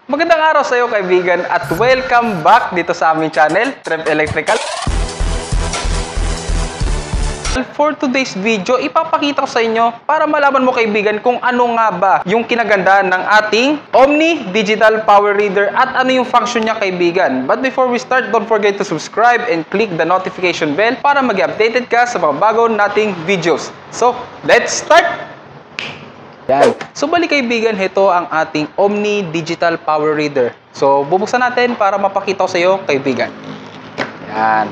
Magandang araw sa iyo kaibigan at welcome back dito sa aming channel, Trev Electrical. For today's video, ipapakita ko sa inyo para malaman mo kaibigan kung ano nga ba yung kinagandaan ng ating Omni Digital Power Reader at ano yung function niya kaibigan. But before we start, don't forget to subscribe and click the notification bell para mag-updated ka sa mga bago nating videos. So, let's start! Yan. So balik kaibigan, ito ang ating Omni Digital Power Reader. So bubuksan natin para mapakita ko sa iyo kaibigan. Yan.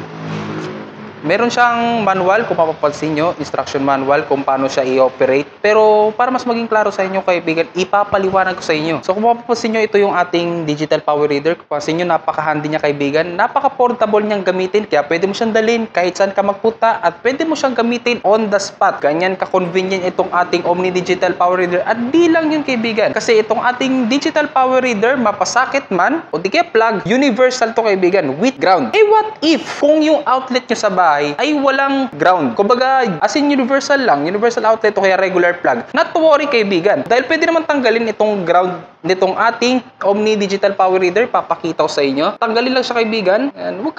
Meron siyang manual, kung mapapansin nyo, instruction manual kung paano siya i-operate. Pero para mas maging klaro sa inyo kaibigan, ipapaliwanag ko sa inyo. So kung mapapansin nyo, ito yung ating digital power reader. Kung mapapansin nyo, napaka-handy niya kaibigan. Napaka-portable niyang gamitin. Kaya pwede mo siyang dalhin kahit saan ka magpunta at pwede mo siyang gamitin on the spot. Ganyan ka-convenient itong ating Omni Digital Power Reader. At di lang yun kaibigan. Kasi itong ating digital power reader, mapasakit man o di kaya plug, universal to kaibigan with ground. Eh what if kung yung outlet nyo sa bahay ay walang ground? Kumbaga, as in universal lang, universal outlet o kaya regular plug. Not to worry kaibigan. Dahil pwede naman tanggalin itong ground nitong ating Omni Digital Power Reader. Papakita ko sa inyo. Tanggalin lang siya kaibigan. Huwag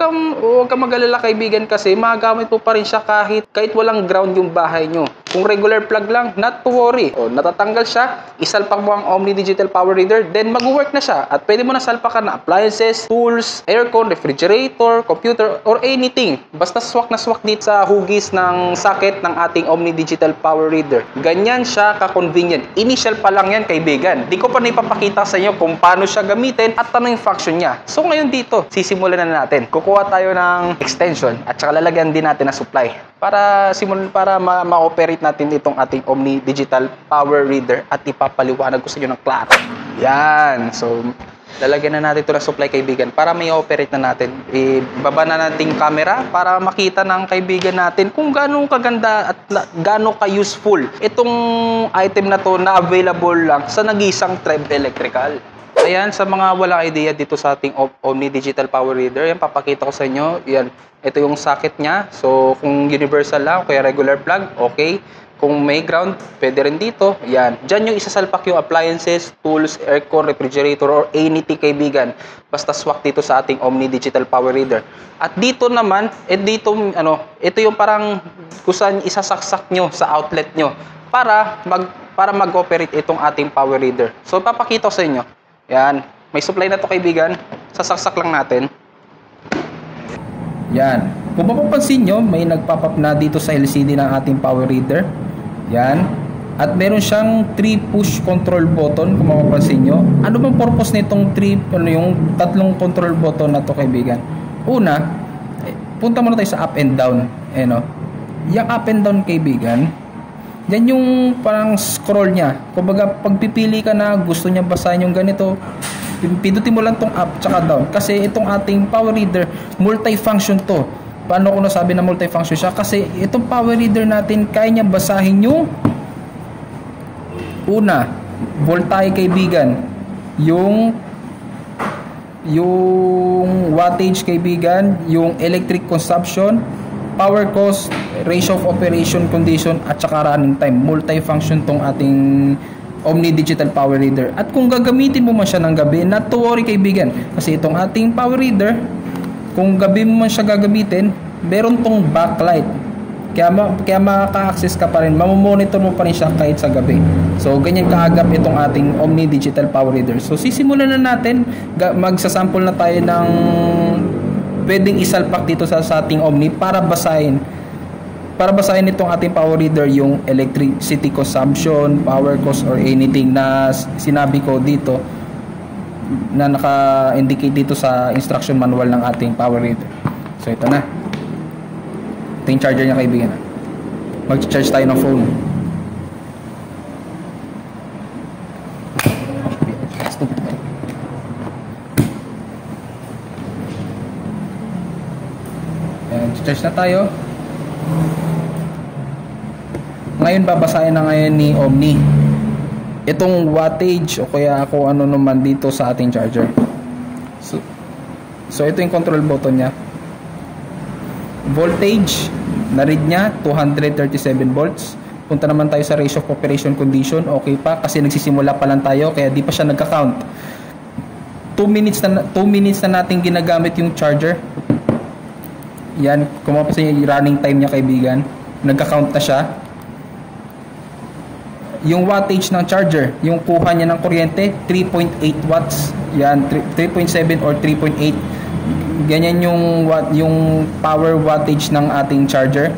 kang mag-alala kaibigan kasi magamit po pa rin siya kahit walang ground yung bahay nyo. Kung regular plug lang, not to worry. O, natatanggal siya, isalpak mo ang Omni Digital Power Reader, then mag-work na siya. At pwede mo na salpakan na appliances, tools, aircon, refrigerator, computer, or anything. Basta swak na swak dito sa hugis ng socket ng ating Omni Digital Power Reader. Ganyan siya ka-convenient. Initial pa lang yan kaibigan. Di ko pa na ipapakita sa inyo kung paano siya gamitin at ano yung function niya. So ngayon dito, sisimulan na natin. Kukuha tayo ng extension at saka lalagyan din natin na supply para ma-operate natin itong ating Omni Digital Power Reader at ipapaliwanag ko sa inyo ng klaro. Yan. So, lalagyan na natin ito ng supply kaibigan para may operate na natin. Ibaba na natin yung camera para makita ng kaibigan natin kung gaano kaganda at gaano ka-useful itong item na to na available lang sa nag-iisang Trev Electrical. Ayan, sa mga walang idea dito sa ating Omni Digital Power Reader, yan, papakita ko sa inyo. Yan, ito yung socket niya. So, kung universal lang, kaya regular plug, okay. Kung may ground, pwede rin dito. Yan, dyan yung isasalpak yung appliances, tools, aircon, refrigerator, or anything kaibigan. Basta swak dito sa ating Omni Digital Power Reader. At dito naman, ito yung parang kung saan isasaksak nyo sa outlet nyo para mag-operate itong ating power reader. So, papakita ko sa inyo. Yan. May supply na to kaibigan. Sasaksak lang natin. Yan. Kung mapapansin nyo, may nagpop-up na dito sa LCD ng ating power reader. Yan. At meron siyang 3 push control button kung mapapansin nyo. Ano bang purpose nitong yung tatlong control button na to kaibigan? Una, punta muna tayo sa up and down. Yung up and down kaibigan, yan yung parang scroll niya. Kumbaga, pagpipili ka na gusto niya basahin yung ganito, pindutin mo lang tong up tsaka down. Kasi itong ating power reader, multifunction to. Paano ko nasabi na multifunction siya? Kasi itong power reader natin, kaya niya basahin yung una, voltage kaibigan. Yung wattage kaibigan, yung electric consumption, power cost, ratio of operation condition, at saka running time. Multifunction tong ating Omni Digital Power Reader. At kung gagamitin mo man siya ng gabi, not to worry kaibigan. Kasi itong ating power reader, kung gabi mo man siya gagamitin, meron tong backlight. Kaya makaka-access ka pa rin, mamomonitor mo pa rin siya kahit sa gabi. So, ganyan kaagap itong ating Omni Digital Power Reader. So, sisimulan na natin. Magsasample na tayo ng pwedeng isalpak dito sa ating Omni para basahin itong ating power reader yung electricity consumption, power cost, or anything na sinabi ko dito na naka-indicate dito sa instruction manual ng ating power reader. So ito na. Ito yung charger niya kaibigan. Mag-charge tayo ng phone. Charge na tayo. Ngayon babasahin na ngayon ni Omni itong wattage o kaya kung ano naman dito sa ating charger. So ito yung control button niya. Voltage, na-read niya 237 volts. Punta naman tayo sa ratio of operation condition. Okay pa kasi nagsisimula pa lang tayo kaya di pa siya nagka-count. 2 minutes na natin ginagamit yung charger. Yan, kung mapapansin yung running time niya, kaibigan, nagka-count na siya. Yung wattage ng charger, yung kuha niya ng kuryente, 3.8 watts. Yan, 3.7 or 3.8. Ganyan yung power wattage ng ating charger.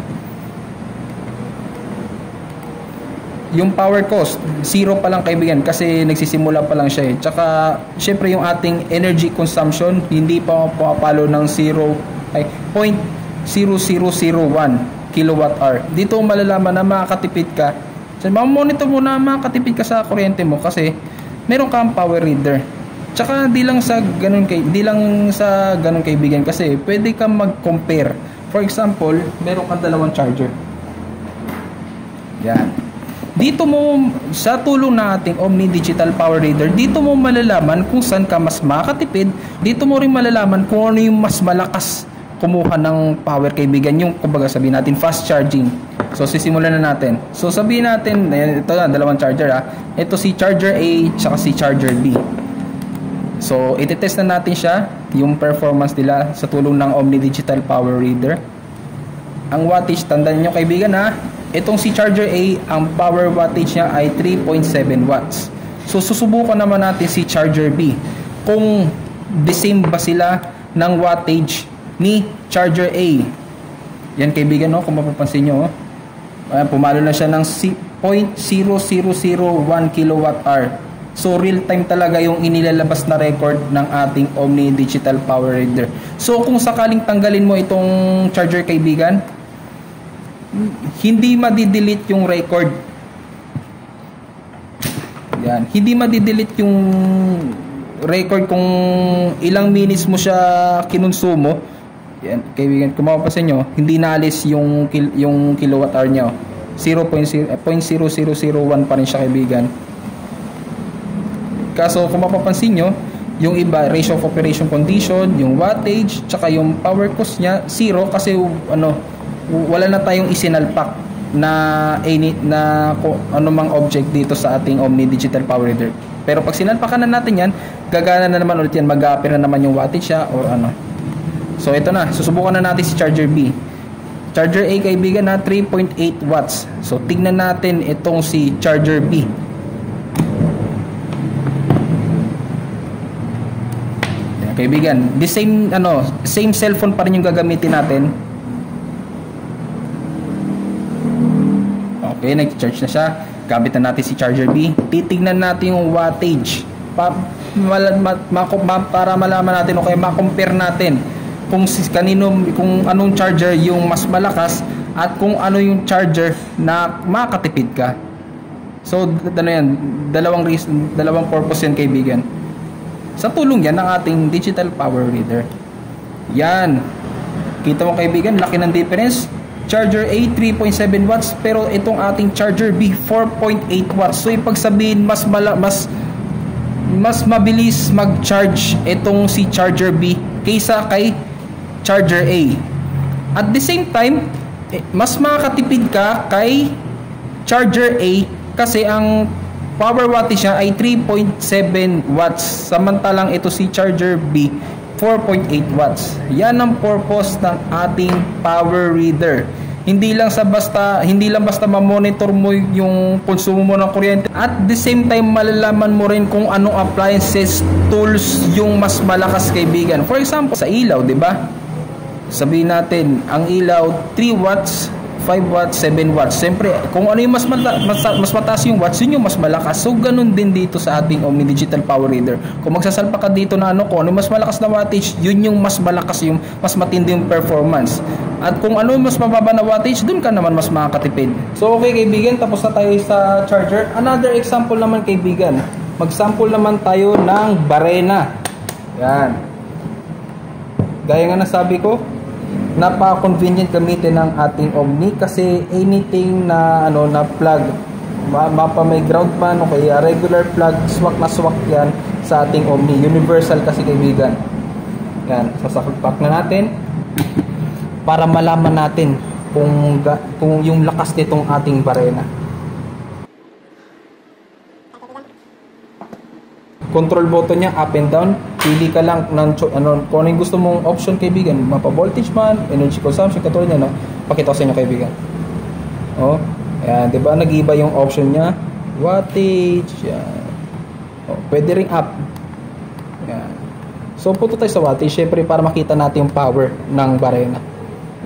Yung power cost, 0 pa lang, kaibigan, kasi nagsisimula pa lang siya eh. Tsaka, syempre yung ating energy consumption, hindi pa pumapalo ng 0.0001 kilowatt hour. Dito malalaman na makakatipid ka. So, mamonitor mo na makakatipid ka sa kuryente mo kasi meron kang power reader. Tsaka di lang sa ganun kaibigan, kasi pwede kang mag-compare. For example, meron kang dalawang charger. Yan. Dito mo, sa tulong ng ating Omni Digital Power Reader, dito mo malalaman kung saan ka mas makatipid. Dito mo rin malalaman kung ano yung mas malakas kumuha ng power, kaibigan. Yung, kumbaga sabihin natin, fast charging. So, sisimulan na natin. So, sabihin natin, ito na, dalawang charger ha. Ito si Charger A, tsaka si Charger B. So, iti-test na natin siya, yung performance nila sa tulong ng Omni Digital Power Reader. Ang wattage, tandaan nyo, kaibigan ha. Itong si Charger A, ang power wattage niya ay 3.7 watts. So, susubukan naman natin si Charger B. Kung the same ba sila ng wattage ni Charger A. Yan, kaibigan, no? Kung mapapansin nyo, pumalo na siya ng 0.0001 kilowatt hour. So, real time talaga yung inilalabas na record ng ating Omni Digital Power Reader. So, kung sakaling tanggalin mo itong charger, kaibigan, hindi madidelete yung record. Yan, hindi madidelete yung record kung ilang minutes mo siya kinonsumo. Yan, kaibigan, kung mapapansin nyo, hindi naalis yung kilowatt hour niya. 0.0001 pa rin siya, kaibigan. Kaso kung mapapansin nyo, yung iba, ratio of operation condition, yung wattage, tsaka yung power cost niya, 0 kasi wala na tayong isinalpak na anumang object dito sa ating Omni Digital Power Reader. Pero pag sinalpakan na natin yan, gagana na naman ulit yan, mag-a-appear na naman yung wattage siya or ano. So ito na, susubukan na natin si Charger B. Charger A, kaibigan, na 3.8 watts. So tignan natin itong si Charger B. Yan, kaibigan, the same cellphone pa rin yung gagamitin natin. Okay, nag-charge na siya. Gamit na natin si Charger B. Titignan natin yung wattage para malaman natin o kaya ma-compare natin kung anong charger yung mas malakas at kung ano yung charger na makakatipid ka. So, dalawang purpose yan, kaibigan. Sa tulong yan ng ating Digital Power Reader. Yan. Kita mo, kaibigan, laki ng difference. Charger A 3.7 watts pero itong ating Charger B 4.8 watts. So ipagsabihin mas mabilis mag-charge itong si Charger B kaysa kay Charger A. At the same time, mas makakatipid ka kay Charger A kasi ang power wattage niya ay 3.7 watts. Samantalang ito si Charger B 4.8 watts. Yan ang purpose ng ating power reader. Hindi lang basta ma-monitor mo yung konsumo mo ng kuryente. At the same time, malalaman mo rin kung anong appliances, tools yung mas malakas, kaibigan. For example, sa ilaw, 'di ba? Sabihin natin, ang ilaw 3 watts, 5 watts, 7 watts. Siyempre, kung ano yung mas mataas yung watts, yun yung mas malakas. So, ganun din dito sa ating Omni Digital Power Reader. Kung magsasalpa ka dito na kung ano yung mas malakas na wattage, yun yung mas malakas, yung mas matindi yung performance. At kung ano yung mas mababa na wattage, dun ka naman mas makakatipid. So, okay, kaibigan, tapos na tayo sa charger. Another example naman, kaibigan. Mag-sample naman tayo ng barena. Yan. Gaya nga nasabi ko, napaka-convenient gamitin ng ating Omni kasi anything na na plug, mapa may ground man o kaya regular plug, swak na swak yan sa ating Omni. Universal kasi, kaibigan. Yan, sasakpak na natin para malaman natin kung yung lakas nitong ating barena. control button niya, up and down. Pili ka lang ng kung ano yung gusto mong option, kaibigan. Mapa-voltage man, energy consumption, katulad niya, no? Pakita ko sa inyo, kaibigan. Oh, ayan, diba? Nag-iba yung option niya. Wattage, yan. Oh, pwede ring up. Yan. So, punta tayo sa wattage, syempre, para makita natin yung power ng barena.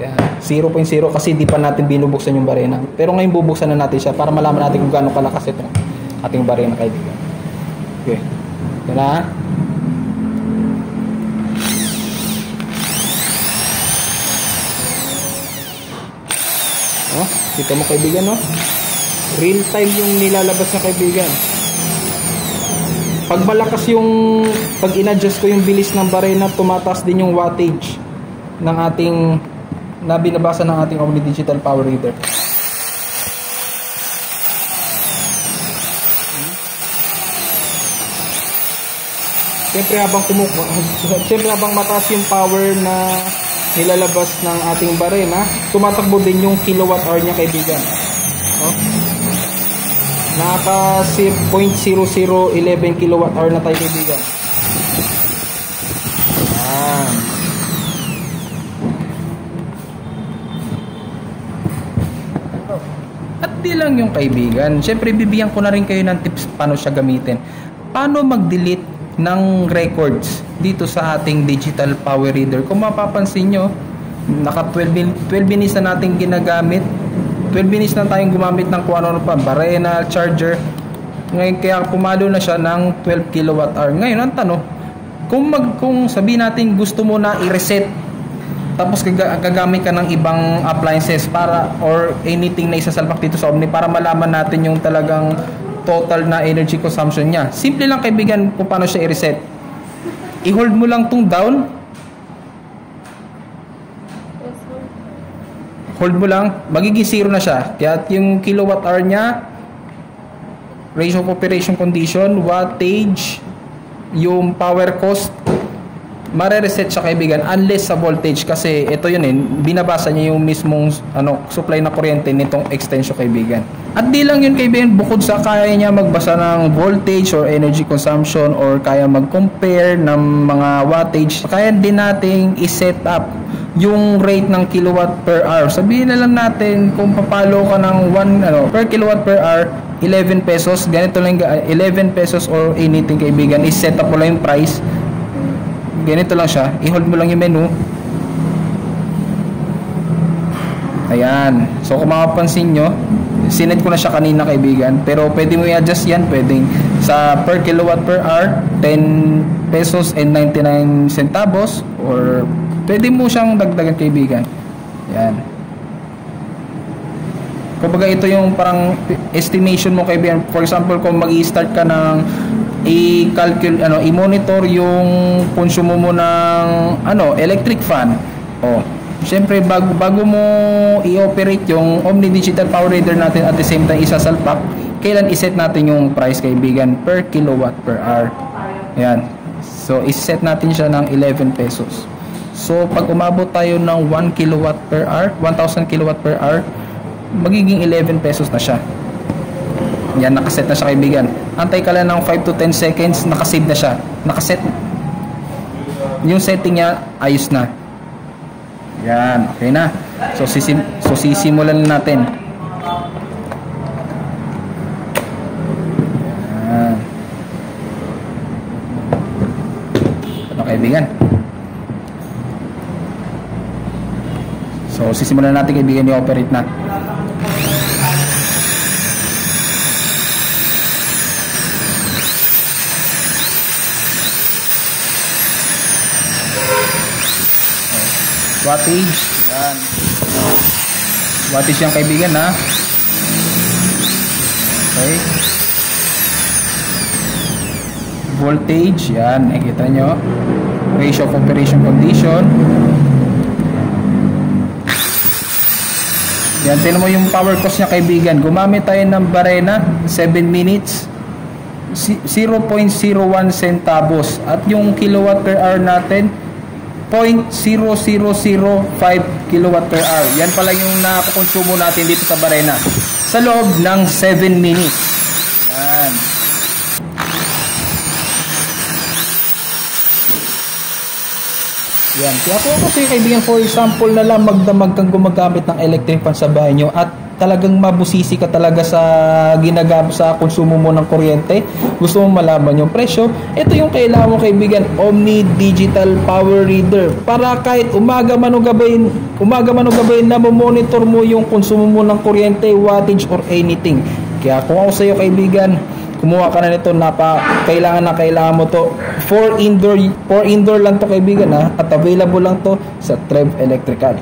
Yan. 0.0 kasi di pa natin binubuksan yung barena. Pero ngayon bubuksan na natin siya para malaman natin kung gaano kalakas itong ating barena, kaibigan. Okay. Yan na. Oh, kita mo, kaibigan, no? Real time yung nilalabas na, kaibigan. Pag malakas yung pag in-adjust ko yung bilis ng barena, tumataas din yung wattage ng ating na binabasa ng ating Omni Digital Power Reader. Siyempre habang mataas yung power na nilalabas ng ating barena, tumatakbo din yung kilowatt hour niya, kaibigan. Oh. Naka 0.0011 kilowatt hour na tayo, kaibigan. At di lang yung, kaibigan, syempre bibigyan ko na rin kayo ng tips paano siya gamitin. Paano mag-delete ng records dito sa ating digital power reader. Kung mapapansin nyo, naka 12 minutes na natin ginagamit. 12 minutes na tayong gumamit ng kung ano pa, barena, charger. Ngayon kaya pumalo na siya ng 12 kilowatt hour. Ngayon ang tanong, kung sabihin natin gusto mo na i-reset, tapos gagamit ka ng ibang appliances para or anything na isasalpak dito sa Omni para malaman natin yung talagang total na energy consumption niya. Simple lang, kaibigan, kung paano siya i-reset. I-hold mo lang tong down. Hold mo lang, magiging 0 na siya. Kaya yung kilowatt hour niya, ratio of operation condition, wattage, yung power cost, mare-reset siya, kaibigan, unless sa voltage, kasi ito yun binabasa niya yung mismong supply na kuryente nitong extension, kaibigan. At di lang yun, kaibigan, bukod sa kaya niya magbasa ng voltage or energy consumption or kaya mag-compare ng mga wattage, kaya din nating i-set up yung rate ng kilowatt per hour. Sabihin na lang natin kung papalo ka ng per kilowatt per hour, 11 pesos, ganito lang, 11 pesos or anything, kaibigan, i-set up mo lang yung price. Ganito lang siya, i-hold mo lang yung menu. Ayan. So kung mapapansin nyo, sinet ko na siya kanina, kaibigan, pero pwede mo i-adjust yan. Pwedeng sa per kilowatt per hour 10 pesos and 99 centavos, or pwede mo siyang dagdagan, kaibigan. Ayan. Kumbaga ito yung parang estimation mo, kaibigan. For example, kung mag-i-start ka ng i-monitor yung konsumo mo ng electric fan. Syempre bago mo i-operate yung Omni Digital Power Reader natin, at the same time isasalpak, kailan i-set natin yung price, kaibigan, per kilowatt per hour. Ayan. So i-set natin siya ng 11 pesos. So pag umabot tayo ng 1 kilowatt per hour, 1000 kilowatt per hour, magiging 11 pesos na siya. Yan, nakaset na siya, kaibigan. Antay ka lang ng 5 to 10 seconds, nakasave na siya. Nakaset. Yung setting niya, ayos na. Yan, okay na. So sisimulan na natin. Yan. Ito, kaibigan. So sisimulan natin, kaibigan, i-operate na. Wattage, yan. Wattage yan, kaibigan, ha. Okay. Voltage, yan, nakikita nyo. Ratio of operation condition. Yan, tinan mo yung power cost niya, kaibigan. Gumamit tayo ng barena, 7 minutes, 0.01 centavos. At yung kilowatt per hour natin, 0.0005 kilowatt per hour. Yan pala yung nakukonsumo natin dito sa barena sa loob ng 7 minutes. Yan. Yan. Kaya kung ako sa'yo kaibigan, for example na lang magdamag kang gumagamit ng electric fan sa bahay nyo at talagang mabusisi ka talaga sa ginagamit sa konsumo mo ng kuryente, gusto mo malaman yung presyo, ito yung kailangan mo kaibigan, Omni Digital Power Reader, para kahit umaga man o gabi na monitor mo yung konsumo mo ng kuryente, wattage or anything. Kaya kung ako sa iyo kaibigan, kumuha ka na nito, kailangan mo to for indoor lang to kaibigan ha, at available lang to sa Trev Electrical.